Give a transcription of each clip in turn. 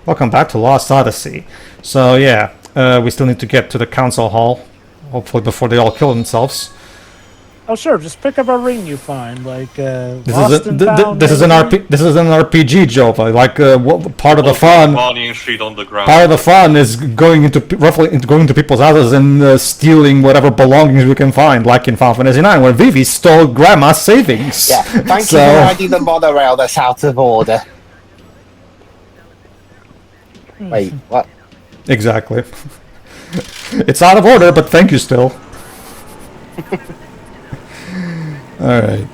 Welcome back to Lost Odyssey. So yeah, we still need to get to the council hall, hopefully before they all kill themselves. Oh sure, just pick up a ring you find, like This lost and found. This is an RPG, Joe. Like what part of the fun? Money and shit on the ground. Part of the fun is going into going to people's houses and stealing whatever belongings we can find, like in Final Fantasy IX, where Vivi stole Grandma's savings. Yeah, thank you for riding the monorail that's out of order. Wait, what? Exactly. It's out of order, but thank you still. Alright.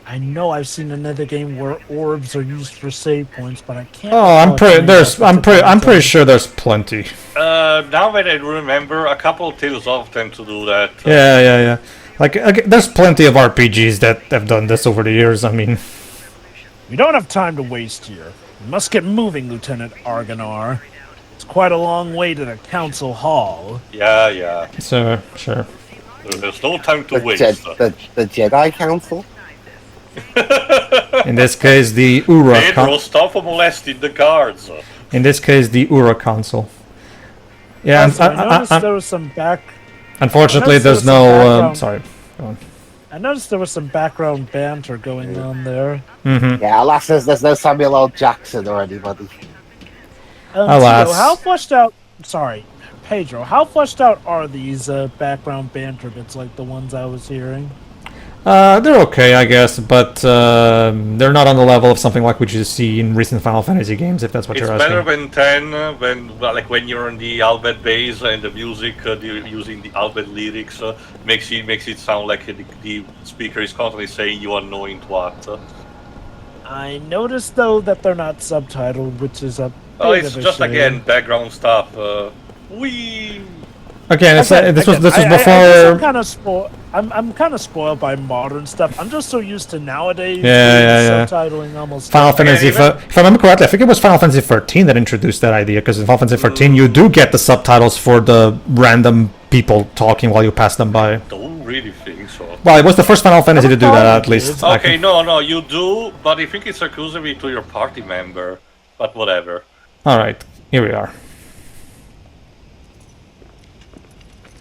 I know I've seen another game where orbs are used for save points, but I can't. Oh, I'm pretty sure there's plenty. Now that I remember, a couple of Tales of them to do that. Yeah. Like, there's plenty of RPGs that have done this over the years, I mean. We don't have time to waste here. We must get moving, Lieutenant Argonar. It's quite a long way to the council hall. Yeah. So, sure. There's no time to waste. The Jedi Council? In this case, the Uhran Pedro, stop molesting the guards. In this case, the Uhran Council. Yeah, Also, I noticed there was some unfortunately, there's no... sorry. Go on. I noticed there was some background banter going on there. Mm-hmm. Yeah, alas, there's no Samuel L. Jackson or anybody. Alas. Tito, how fleshed out... Sorry, Pedro, how fleshed out are these background banter bits like the ones I was hearing? They're okay, I guess, but they're not on the level of something like what you see in recent Final Fantasy games, if that's what you're asking. It's better than 10, when you're on the Albert base and the music, using the Albert lyrics, makes it sound like the speaker is constantly saying you annoying twat. I noticed, though, that they're not subtitled, which is a Oh, bit it's of a just, shame. again, background stuff. Again, this was before. I'm kind of spoiled by modern stuff. I'm just so used to nowadays subtitling almost. Final Fantasy. If I remember correctly, I think it was Final Fantasy 13 that introduced that idea. Because in Final Fantasy 13, you do get the subtitles for the random people talking while you pass them by. Don't really think so. Well, it was the first Final Fantasy to do that, at least. Okay, no, you do, but I think it's exclusively to your party member. But whatever. All right, here we are.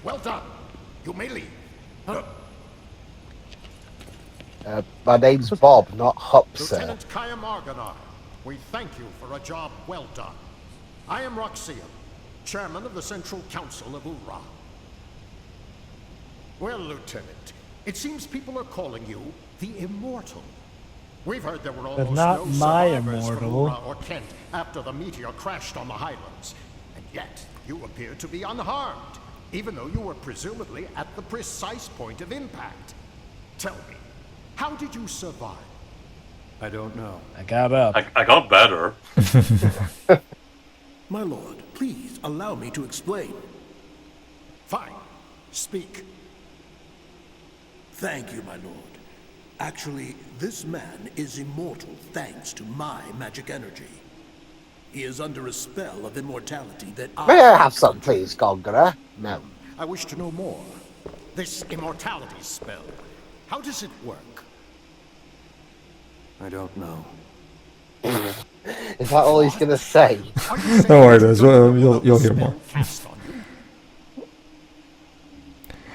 Well done. You may leave. My name's Bob, not Hup, sir. Lieutenant Kaim, we thank you for a job well done. I am Roxian, chairman of the Central Council of Uhran. Well, Lieutenant, it seems people are calling you the Immortal. We've heard there were almost not no my survivors from immortal. Uhran or Kent after the meteor crashed on the Highlands. And yet, you appear to be unharmed, even though you were presumably at the precise point of impact. Tell me, how did you survive? I don't know. I got up. I got better. My lord, please allow me to explain. Fine. Speak. Thank you, my lord. Actually, this man is immortal thanks to my magic energy. He is under a spell of immortality that May I have some, please, Conqueror? No. I wish to know more. This immortality spell, how does it work? I don't know. Is that all he's gonna say? Don't worry, you'll hear more.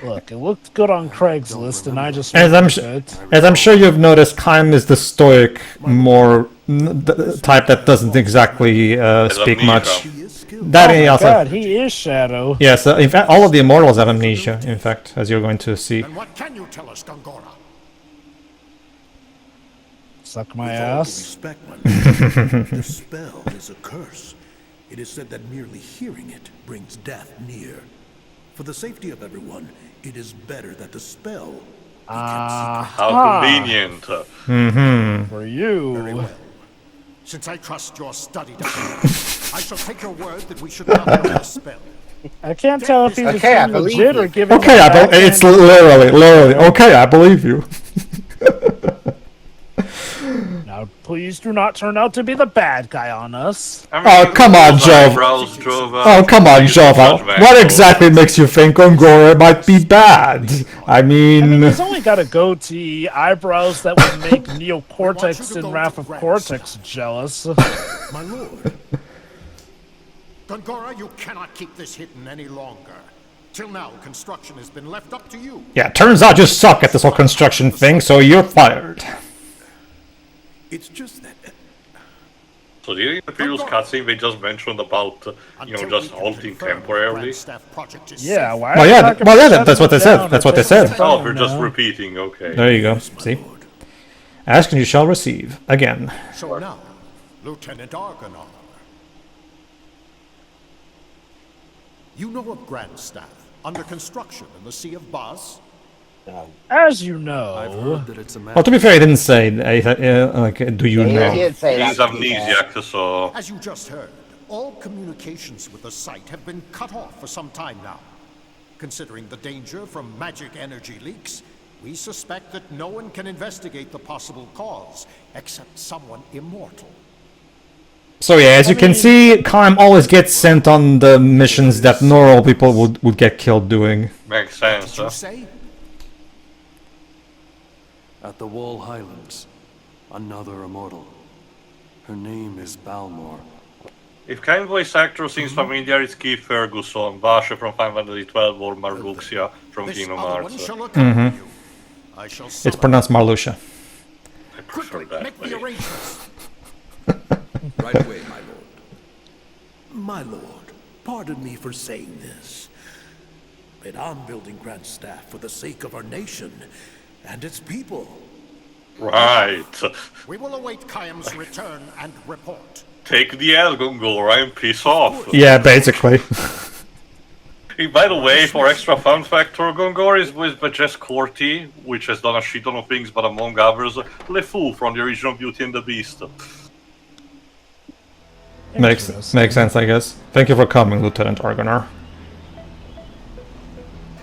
Look, it looked good on Craigslist, and I just As I'm sure you've noticed, Kaim is the stoic, more type that doesn't exactly speak much. God, he is Shadow. Yes, in fact, all of the immortals have amnesia. In fact, as you're going to see. And what can you tell us, Gongora? Suck my With all due ass. respect, my lord, the spell is a curse. It is said that merely hearing it brings death near. For the safety of everyone, it is better that the spell be kept secret. How convenient. For you. Very well. Since I trust your studied ability, I shall take your word that we should not know the spell. I can't tell if he was Okay, I being believe legit you. or giving. Okay, it's literally. Okay, I believe you. No, Now, please do not turn out to be the bad guy on us. I Oh, come on, those Jove. eyebrows, Jove, Oh, come on, please Jova. judgmental. What exactly makes you think Gongora might be bad? I I mean, mean, he's only got a goatee, eyebrows that would make Neocortex and Wrath of Cortex jealous. My lord. Gongora, you cannot keep this hidden any longer. Till now, construction has been left up to you. yeah, turns out you suck at this whole construction thing, so you're fired. It's just that. So during the previous cutscene, they just mentioned about, just halting temporarily. Yeah, why? Well, are you yeah, talking well, about yeah, that's what they shutting said. down That's or what they taking said. it Oh, down we're just now? repeating, okay. There you go. See? Ask and you shall receive. Again. So now, Lieutenant Argonar. You know of Grandstaff, under construction in the Sea of Baz? As you I've know, heard that it's a Well, matter. to be fair, he didn't say, do you He know? did say He's that, to be fair. amnesiac, so... As you just heard, all communications with the site have been cut off for some time now. Considering the danger from magic energy leaks, we suspect that no one can investigate the possible cause except someone immortal. So yeah, as you can see, Kaim always gets sent on the missions that normal people would get killed doing. Makes sense, Did you huh? say? At the Wall Highlands, another immortal. Her name is Balmor. If Kaim voice actor seems familiar, it's Keith Ferguson, Basha from Final Fantasy 12 or Marluxia from This Kingdom other one Hearts. shall accompany you. I shall It's summon pronounced Marluxia. I prefer quickly that make way. the arrangements. Right away, my lord. My lord, pardon me for saying this, but I'm building Grandstaff for the sake of our nation and its people. Right. We will await Kaim's return and report. Take the L, Gongora, and piss off. Yeah, basically. Hey, by the way, for extra fun factor, Gongor is with Jess Corti, which has done a shit ton of things, but among others, LeFou from the original Beauty and the Beast. makes sense, I guess. Thank you for coming, Lieutenant Argonar.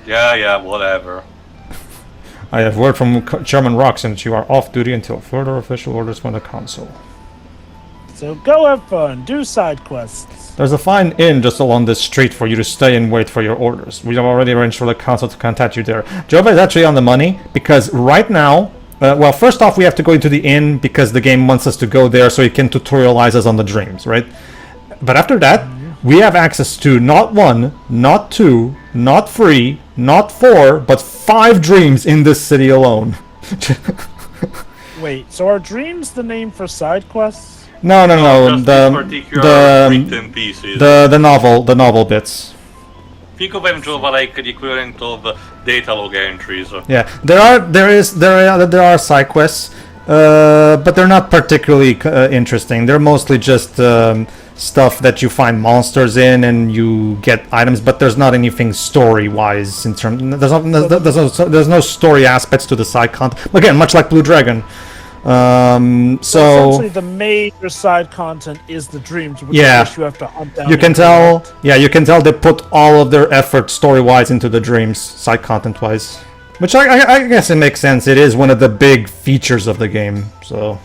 Yeah, whatever. I have word from Chairman Roxon that you are off duty until further official orders from the council. so go have fun, do side quests. There's a fine inn just along this street for you to stay and wait for your orders. We have already arranged for the council to contact you there. Jova is actually on the money, because right now, well, first off, we have to go into the inn because the game wants us to go there so it can tutorialize us on the dreams, right? But after that, we have access to not 1, not 2, not 3, not 4, but 5 dreams in this city alone. Wait, so are dreams the name for side quests? No, Just these particular written pieces. the novel bits. Think of them, Jova, like the equivalent of data log entries. Yeah, there are side quests, but they're not particularly interesting. They're mostly just stuff that you find monsters in and you get items, but there's not anything story-wise in terms. There's no story aspects to the side content. Again, much like Blue Dragon. So So essentially, the major side content is the dreams, which Yeah. of course you have to hunt down. you can and tell, collect. yeah, you can tell they put all of their effort story-wise into the dreams, side content-wise. Which I guess it makes sense. It is one of the big features of the game. So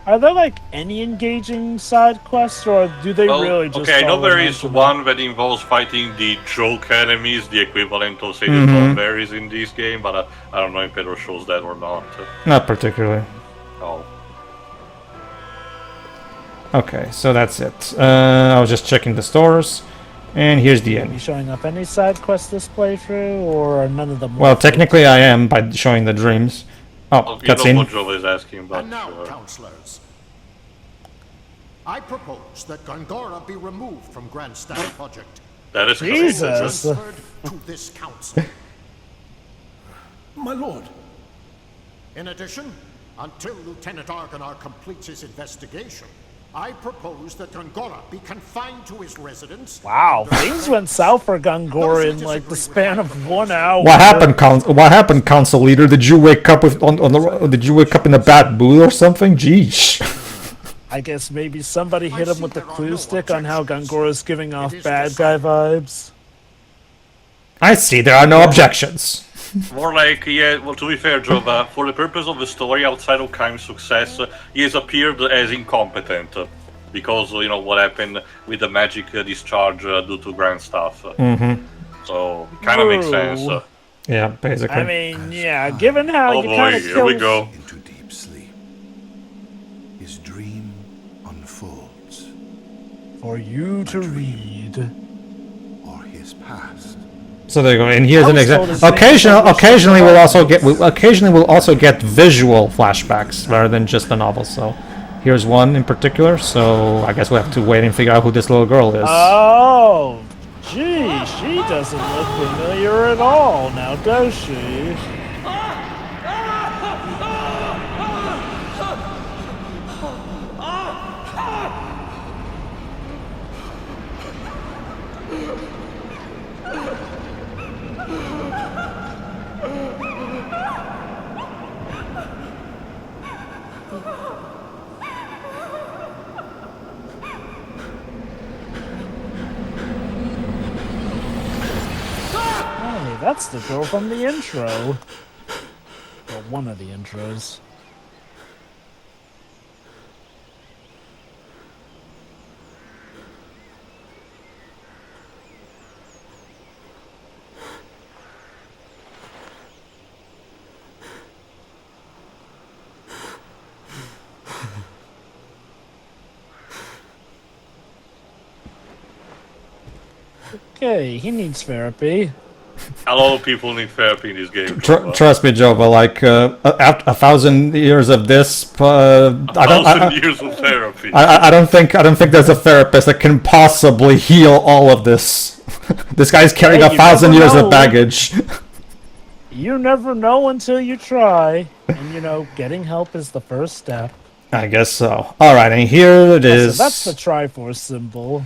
Are there like any engaging side quests, or do they Well, really just? okay, I know follow there is them? one that involves fighting the joke enemies, the equivalent of, say, the Thornberries in this game, but I don't know if Pedro shows that or not. not particularly. Oh. Okay, so that's it. I was just checking the stores, and here's the Are you end. showing up any side quests this playthrough, or are none of them? Well, worth it? technically I am by showing the dreams. Oh, You know what cutscene. Jova is asking about. And now, Sure. counselors, I propose that Gongora be removed from Grandstaff Project. That is Jesus. Transferred to this council. My lord, In addition, until Lieutenant Argonar completes his investigation, I propose that Gongora be confined to his residence. Wow, things went south for Gongora in like the span of 1 hour. What happened, council leader? Did you wake up with Did you wake up in a bad mood or something? Jeez. I guess maybe somebody hit him with the clue stick on how Gongora's giving off bad guy vibes. I see. There are no objections. More like, yeah, well, to be fair, Job, for the purpose of the story, outside of Kaim's success, he has appeared as incompetent. Because, you know, what happened with the magic discharge due to grand stuff. So, it kind of makes sense. True. Yeah, basically. I mean, yeah, given how Oh you boy, kind of here we go. Into deep sleep. His dream unfolds, for you to read. or his past. So there you go. And here's I an was told example. his name was Occasionally, Swashbuckling. we'll also get visual flashbacks rather than just the novel. So here's one in particular. So I guess we'll have to wait and figure out who this little girl is. Oh, gee, she doesn't look familiar at all now, does she? Hey, that's the girl from the intro. Well, one of the intros. Okay, he needs therapy. A lot of people need therapy in this game. Trust me, Joe. But like after 1,000 years of this, Years of therapy. I don't think there's a therapist that can possibly heal all of this. This guy's carrying Hey, 1,000 you never years of know. baggage. You never know until you try. And you know, getting help is the first step. I guess so. All right, and here it is. So that's the Triforce symbol.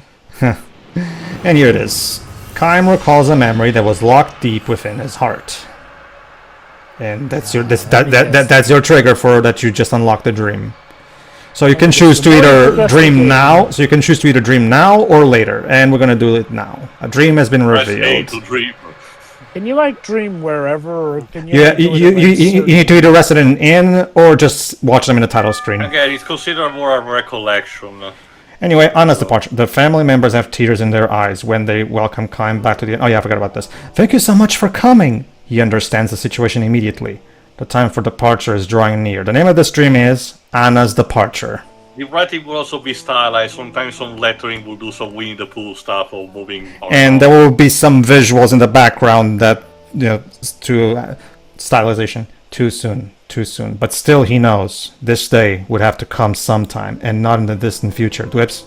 And here it is. Kaim recalls a memory that was locked deep within his heart. And that's that's your trigger for that you just unlocked the dream. So you can choose to either dream now. So you can choose to either dream now or later, and we're gonna do it now. A dream has been Press A revealed. to dream. Can you like dream wherever, or can you? Yeah, like, do it you at, like, certain- need to either rest it in an inn or just watch them in the title screen. Again, it's considered more a recollection. Anyway, Anna's departure. The family members have tears in their eyes when they welcome Kaim back to the inn. Oh yeah, I forgot about this. Thank you so much for coming. He understands the situation immediately. The time for departure is drawing near. The name of this dream is Anna's Departure. The writing will also be stylized. Sometimes some lettering will do some Winnie the Pooh stuff or moving. And there will be some visuals in the background that, you know, to stylization. Too soon. But still he knows this day would have to come sometime and not in the distant future. Dwips,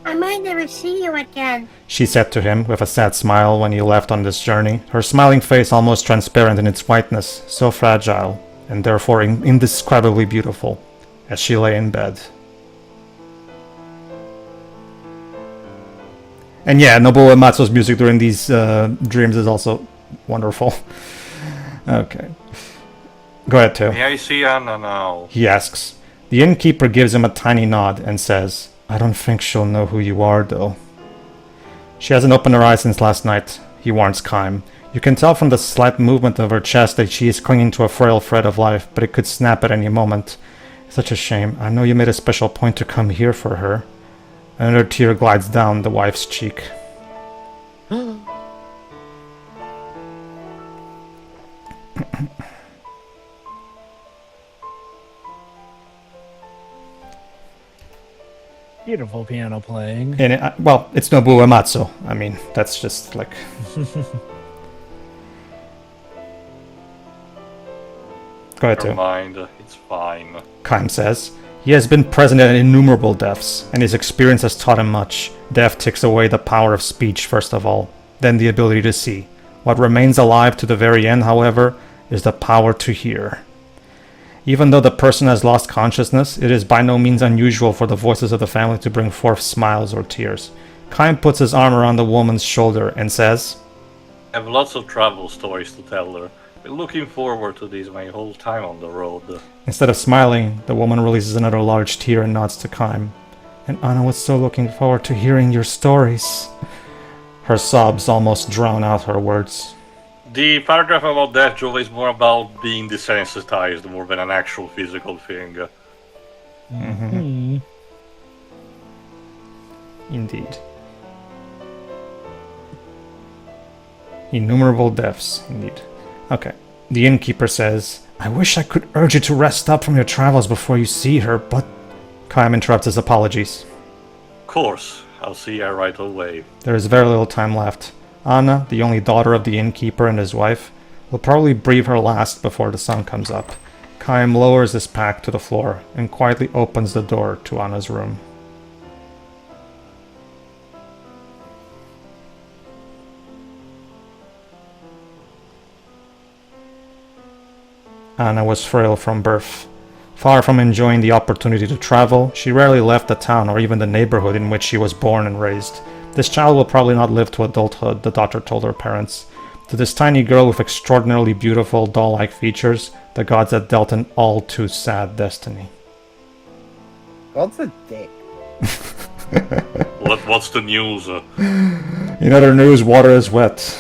I might never see you again. she said to him with a sad smile when he left on this journey, her smiling face almost transparent in its whiteness, so fragile and therefore indescribably beautiful as she lay in bed. And yeah, Nobuo Uematsu's music during these dreams is also wonderful. Okay. Go ahead, too. May I see Anna now? He asks. The innkeeper gives him a tiny nod and says, I don't think she'll know who you are, though. She hasn't opened her eyes since last night, he warns Kaim. You can tell from the slight movement of her chest that she is clinging to a frail thread of life, but it could snap at any moment. Such a shame. I know you made a special point to come here for her. Another tear glides down the wife's cheek. Beautiful piano playing. And well, it's Nobuo Uematsu. I mean, that's just like... Go ahead, Never too. mind, it's fine. Kaim says. He has been present at innumerable deaths, and his experience has taught him much. Death takes away the power of speech, first of all, then the ability to see. What remains alive to the very end, however, is the power to hear. Even though the person has lost consciousness, it is by no means unusual for the voices of the family to bring forth smiles or tears. Kaim puts his arm around the woman's shoulder and says, I have lots of travel stories to tell her. Been looking forward to this my whole time on the road. Instead of smiling, the woman releases another large tear and nods to Kaim. And Anna was so looking forward to hearing your stories. Her sobs almost drown out her words. The paragraph about that, Jova, is more about being desensitized more than an actual physical thing. Indeed. Innumerable deaths, indeed. Okay. The innkeeper says, I wish I could urge you to rest up from your travels before you see her, but... Kaim interrupts his apologies. Of course, I'll see her right away. There is very little time left. Hanna, the only daughter of the innkeeper and his wife, will probably breathe her last before the sun comes up. Kaim lowers his pack to the floor and quietly opens the door to Hanna's room. Hanna was frail from birth. Far from enjoying the opportunity to travel, she rarely left the town or even the neighborhood in which she was born and raised. This child will probably not live to adulthood, the daughter told her parents. To this tiny girl with extraordinarily beautiful, doll-like features, the gods had dealt an all too sad destiny. God's a dick. What's the news? In other news, water is wet.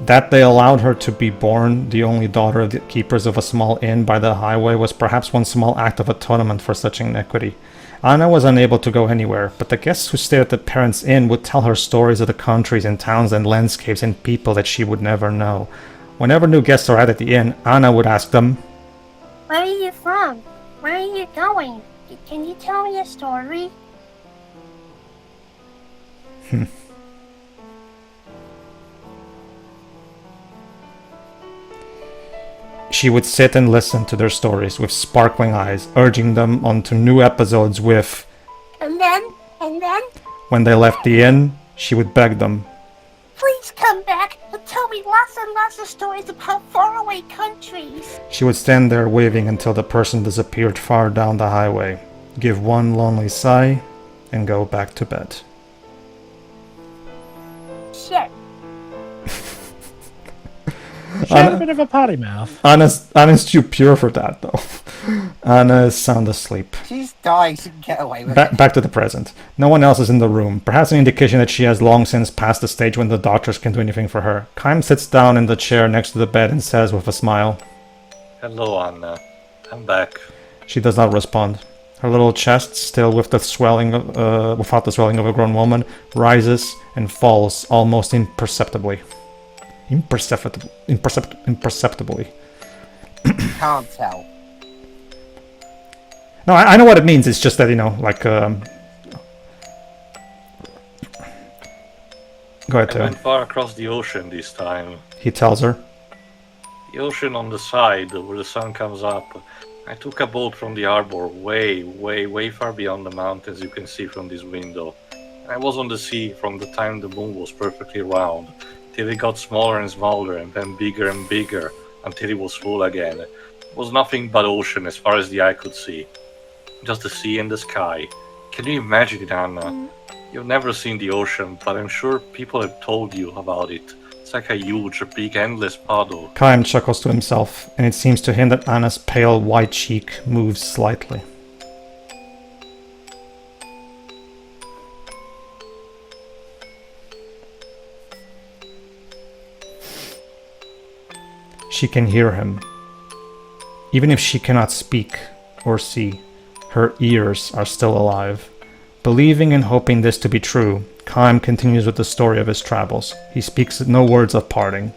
That they allowed her to be born, the only daughter of the keepers of a small inn by the highway, was perhaps one small act of atonement for such iniquity. Hanna was unable to go anywhere, but the guests who stayed at the parents' inn would tell her stories of the countries and towns and landscapes and people that she would never know. Whenever new guests arrived at the inn, Hanna would ask them, Where are you from? Where are you going? Can you tell me a story? She would sit and listen to their stories with sparkling eyes, urging them onto new episodes with... And then? When they left the inn, she would beg them. Please come back and tell me lots and lots of stories about faraway countries. She would stand there waving until the person disappeared far down the highway, give one lonely sigh, and go back to bed. Shit. She had a bit of a potty mouth. Anna's too pure for that, though. Anna is sound asleep. She's dying, she can get away with it. Back to the present. No one else is in the room, perhaps an indication that she has long since passed the stage when the doctors can do anything for her. Kaim sits down in the chair next to the bed and says with a smile, Hello, Anna. I'm back. She does not respond. Her little chest, still with the swelling, without the swelling of a grown woman, rises and falls almost imperceptibly. Imperceptibly. Can't tell. No, I know what it means. It's just that, like... Go ahead, I Tim. went far across the ocean this time. He tells her. The ocean on the side, where the sun comes up. I took a boat from the harbor way far beyond the mountains you can see from this window. I was on the sea from the time the moon was perfectly round, till it got smaller and smaller and then bigger and bigger, until it was full again. It was nothing but ocean as far as the eye could see. Just the sea and the sky. Can you imagine it, Hanna? You've never seen the ocean, but I'm sure people have told you about it. It's like a huge, big, endless puddle. Kaim chuckles to himself, and it seems to him that Anna's pale white cheek moves slightly. She can hear him. Even if she cannot speak or see, her ears are still alive. Believing and hoping this to be true, Kaim continues with the story of his travels. He speaks no words of parting.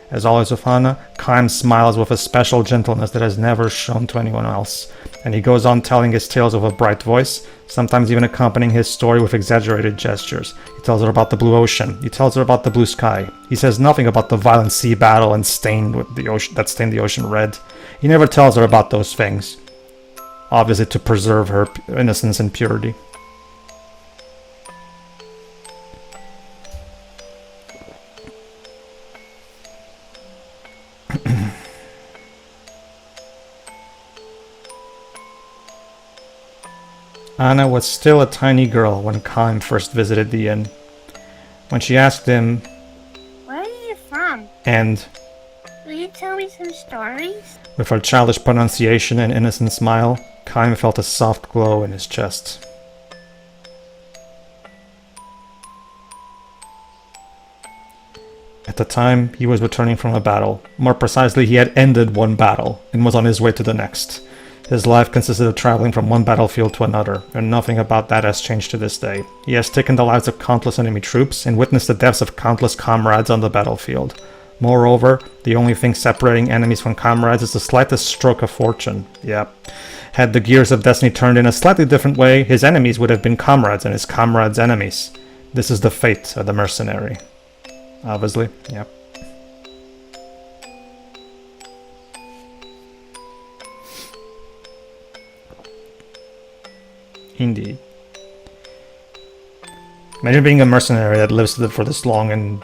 As always with Hanna, Kaim smiles with a special gentleness that has never shown to anyone else, and he goes on telling his tales with a bright voice, sometimes even accompanying his story with exaggerated gestures. He tells her about the blue ocean. He tells her about the blue sky. He says nothing about the violent sea battle and stained the ocean red. He never tells her about those things, obviously to preserve her innocence and purity. Hanna was still a tiny girl when Kaim first visited the inn. When she asked him, Where are you from? and, Will you tell me some stories? with her childish pronunciation and innocent smile, Kaim felt a soft glow in his chest. At the time, he was returning from a battle. More precisely, he had ended one battle and was on his way to the next. His life consisted of traveling from one battlefield to another, and nothing about that has changed to this day. He has taken the lives of countless enemy troops and witnessed the deaths of countless comrades on the battlefield. Moreover, the only thing separating enemies from comrades is the slightest stroke of fortune. Yep. Had the gears of destiny turned in a slightly different way, his enemies would have been comrades and his comrades' enemies. This is the fate of the mercenary. Obviously, yep. Indeed. Imagine being a mercenary that lives for this long and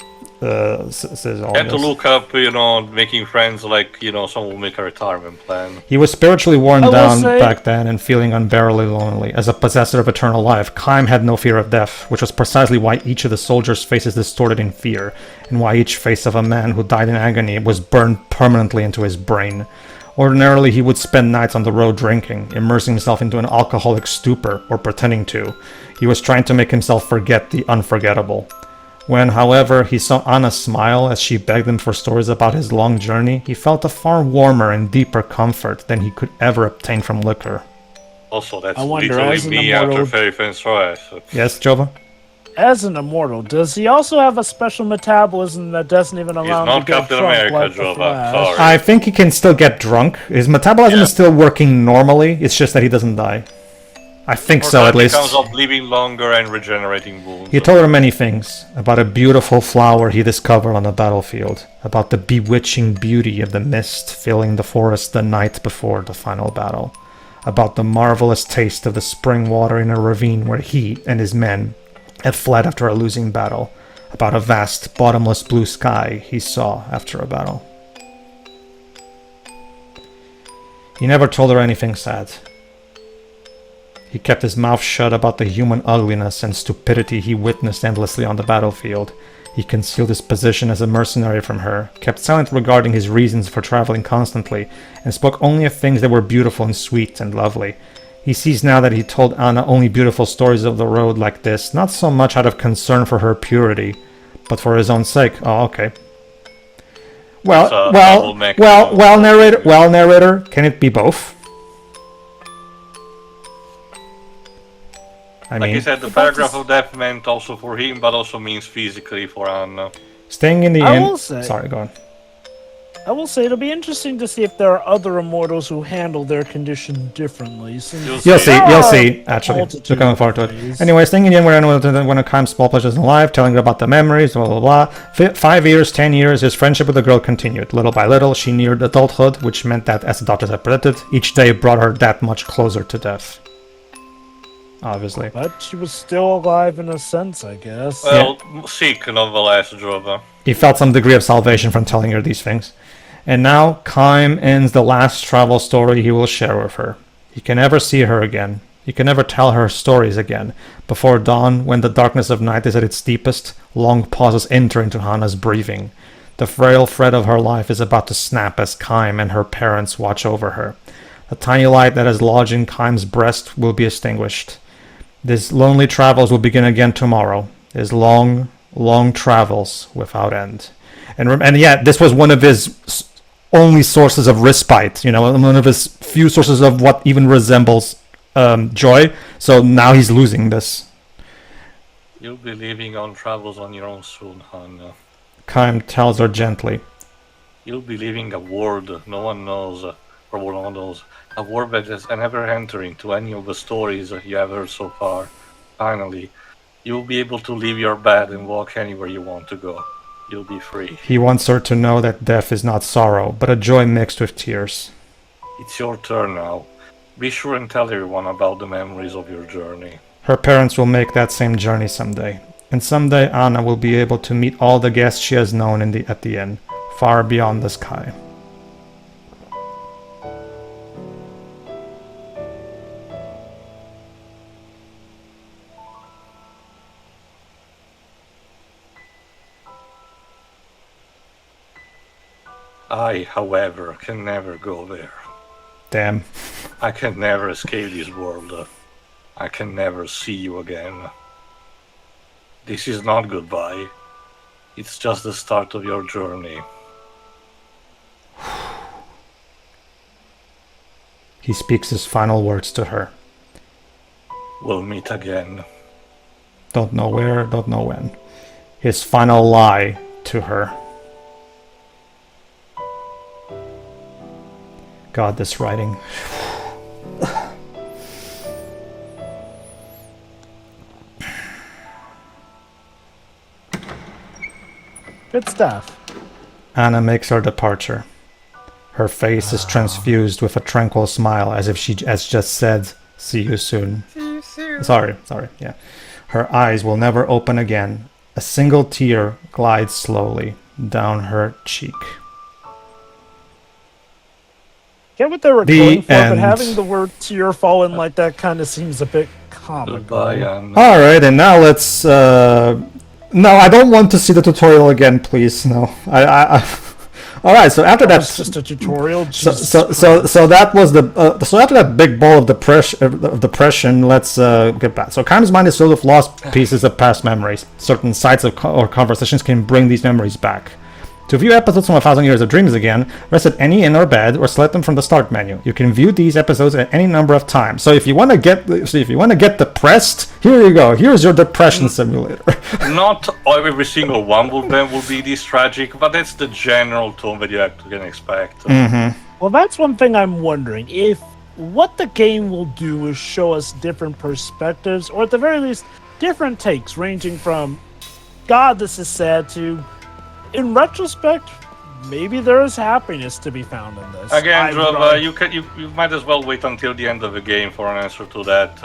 says all And to this. look up, you know, making friends like, you know, someone will make a retirement plan. He was spiritually worn I will down say- back then and feeling unbearably lonely. As a possessor of eternal life, Kaim had no fear of death, which was precisely why each of the soldiers' faces distorted in fear, and why each face of a man who died in agony was burned permanently into his brain. Ordinarily, he would spend nights on the road drinking, immersing himself into an alcoholic stupor, or pretending to. He was trying to make himself forget the unforgettable. When, however, he saw Anna smile as she begged him for stories about his long journey, he felt a far warmer and deeper comfort than he could ever obtain from liquor. Also, that's I wonder, literally as an me immortal- after Fairy Fence Rise. Yes, Jova? As an immortal, does he also have a special metabolism that doesn't even allow him not to get Captain drunk America, like the Jova, Flash? sorry. I think he can still get drunk. His metabolism Yeah. is still working normally, it's just that he doesn't die. I think so, at least. Because of living longer and regenerating wounds. He told her many things about a beautiful flower he discovered on the battlefield, about the bewitching beauty of the mist filling the forest the night before the final battle, about the marvelous taste of the spring water in a ravine where he and his men had fled after a losing battle, about a vast, bottomless blue sky he saw after a battle. He never told her anything sad. He kept his mouth shut about the human ugliness and stupidity he witnessed endlessly on the battlefield. He concealed his position as a mercenary from her, kept silent regarding his reasons for traveling constantly, and spoke only of things that were beautiful and sweet and lovely. He sees now that he told Anna only beautiful stories of the road like this, not so much out of concern for her purity, but for his own sake. Oh, okay. It's a double mechanism. Narrator, can it be both? I Like mean, you said, the paragraph of death meant also for him, but also means physically for Anna. staying in the I inn. will say- Sorry, go on. I will say it'll be interesting to see if there are other immortals who handle their condition differently. Since You'll see, there you'll are see, actually. multitude Looking forward to of it. ways. Anyway, staying in the inn where when a Kaim's small pleasure is alive, telling her about the memories, blah blah blah. 5 years, 10 years, his friendship with the girl continued. Little by little, she neared adulthood, which meant that, as the doctors had predicted, each day brought her that much closer to death. Obviously. But she was still alive in a sense, I guess. Well, sick nonetheless, Jova. He felt some degree of salvation from telling her these things. And now, Kaim ends the last travel story he will share with her. He can never see her again. He can never tell her stories again. Before dawn, when the darkness of night is at its deepest, long pauses enter into Hanna's breathing. The frail thread of her life is about to snap as Kaim and her parents watch over her. The tiny light that is lodged in Kaim's breast will be extinguished. His lonely travels will begin again tomorrow. His long, long travels without end. And yet, this was one of his only sources of respite, you know, one of his few sources of what even resembles joy. So now he's losing this. You'll be leaving on travels on your own soon, Hanna. Kaim tells her gently. You'll be leaving a world no one knows, or no one knows. A world that has never entered into any of the stories you have heard so far. Finally, you'll be able to leave your bed and walk anywhere you want to go. You'll be free. He wants her to know that death is not sorrow, but a joy mixed with tears. It's your turn now. Be sure and tell everyone about the memories of your journey. Her parents will make that same journey someday. And someday Anna will be able to meet all the guests she has known at the inn, far beyond the sky. I, however, can never go there. Damn. I can never escape this world. I can never see you again. This is not goodbye. It's just the start of your journey. He speaks his final words to her. We'll meet again. Don't know where, don't know when. His final lie to her. God, this writing. Good stuff. Hanna makes her departure. Her face is transfused with a tranquil smile, as if she has just said, "See you soon." See you soon. Sorry, yeah. Her eyes will never open again. A single tear glides slowly down her cheek. Get what they were The going for, but end. having the word tear fall in like that kind of seems a bit comical. Goodbye, Alright, and now let's... No, I don't want to see the tutorial again, please. No. Alright, so after that... It's just a tutorial. So Jesus that was the so after that big ball of depression, let's get back. So Kaim's mind is filled with lost pieces of past memories. Certain sites or conversations can bring these memories back. To view episodes from 1,000 Years of Dreams again, rest at any inn or bed, or select them from the start menu. You can view these episodes at any number of times. So if you want to get depressed, here you go. Here's your depression simulator. Not every single one of them will be this tragic, but that's the general tone that you can expect. Well, that's one thing I'm wondering. If what the game will do is show us different perspectives, or at the very least, different takes, ranging from, God, this is sad, to, in retrospect, maybe there is happiness to be found in this. Again, Drova, you might as well wait until the end of the game for an answer to that.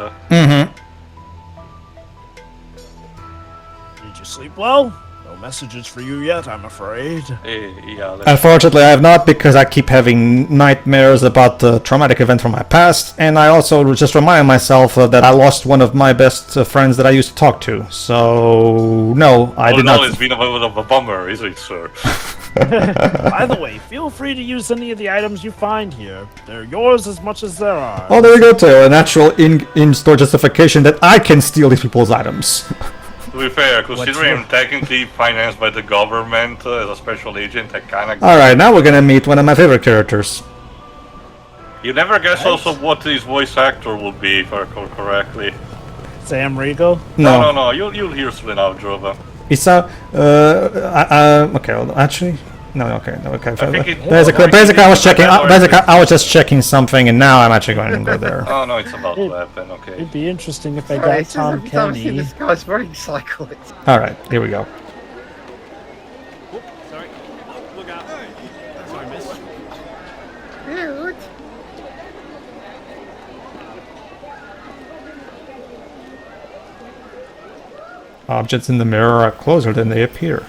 Did you sleep well? No messages for you yet, I'm afraid. Yeah. Unfortunately, I have not, because I keep having nightmares about the traumatic event from my past, and I also just remind myself that I lost one of my best friends that I used to talk to. So, no, I did not. It's been a bit of a bummer, is it, sir? By the way, feel free to use any of the items you find here. They're yours as much as there are. Oh, there you go, too. An actual in-store justification that I can steal these people's items. To be fair, considering I'm technically financed by the government as a special agent, I kinda... Alright, now we're gonna meet one of my favorite characters. You never guess also what his voice actor will be, if I recall correctly. Sam Riegel? No, you'll hear soon enough, Drova. Isa, okay, well, actually... No, okay. Basically, I was checking. I was just checking something, and now I'm actually going to go there. Oh no, it's about to happen. Okay. It'd be interesting if I got Tom Kenny. This guy's very cyclic. All right, here we go. Sorry. Look out. Sorry, miss. Dude. Objects in the mirror are closer than they appear.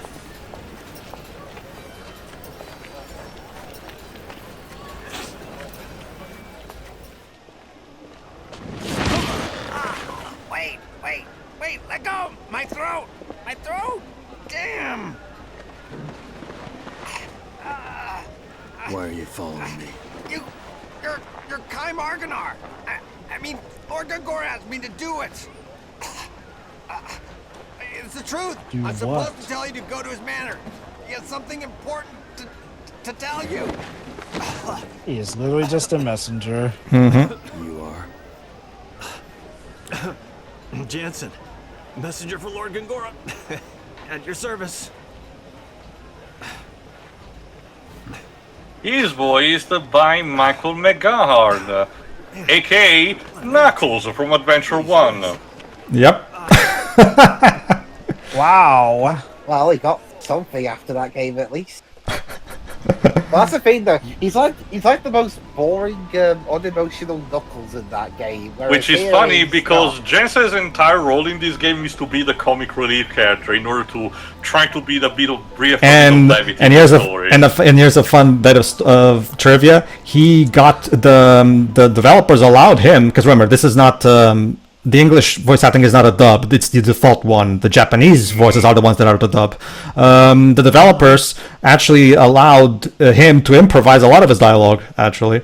Wait, let go! My throat! Damn! Why are you following me? You're Kaim Argonar! I mean, Lord Gungor asked me to do it! It's the truth! Do I'm supposed what? to tell you to go to his manor. He has something important to tell you. He is literally just a messenger. You are? Jansen, messenger for Lord Gungora. At your service. He is voiced by Michael McGahard, aka Knuckles from Adventure 1. Yep. Wow. Well, he got something after that game at least. Well, that's the thing though. He's like the most boring, unemotional Knuckles in that game. Which is funny because Jensen's entire role in this game is to be the comic relief character in order to try to be the bit of brief And levity and in here's the a story. and here's a fun bit of trivia. He got the developers allowed him, because remember, this is not the English voice acting is not a dub, it's the default one. The Japanese voices are the ones that are the dub. The developers actually allowed him to improvise a lot of his dialogue, actually.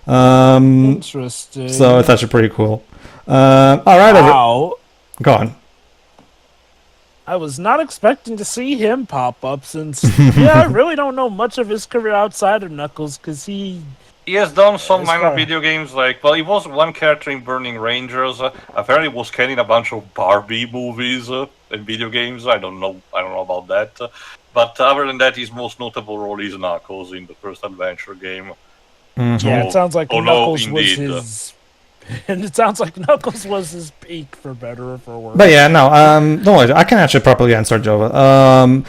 Interesting. So it's actually pretty cool. Alright, Wow. go on. I was not expecting to see him pop up since, I really don't know much of his career outside of Knuckles, because he has done some As minor far- video games, like, well, he was one character in Burning Rangers. Apparently, was carrying a bunch of Barbie movies and video games. I don't know about that. But other than that, his most notable role is Knuckles in the first adventure game. Yeah, it sounds like Oh, no, Knuckles was indeed. his. And it sounds like Knuckles was his peak, for better or for worse. But yeah, no, don't worry, I can actually properly answer Jova.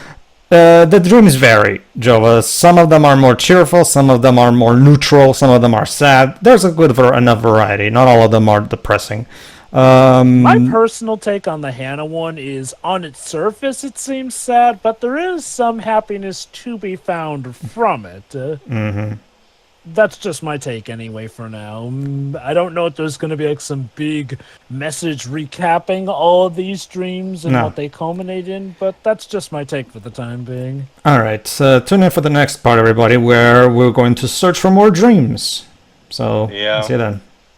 The dreams vary, Jova. Some of them are more cheerful, some of them are more neutral, some of them are sad. There's a good enough variety. Not all of them are depressing. My personal take on the Hanna one is, on its surface, it seems sad, but there is some happiness to be found from it. That's just my take anyway for now. I don't know if there's going to be like some big message recapping all of these dreams and No. what they culminate in, but that's just my take for the time being. Alright, tune in for the next part, everybody, where we're going to search for more dreams. So, Yeah. see you then.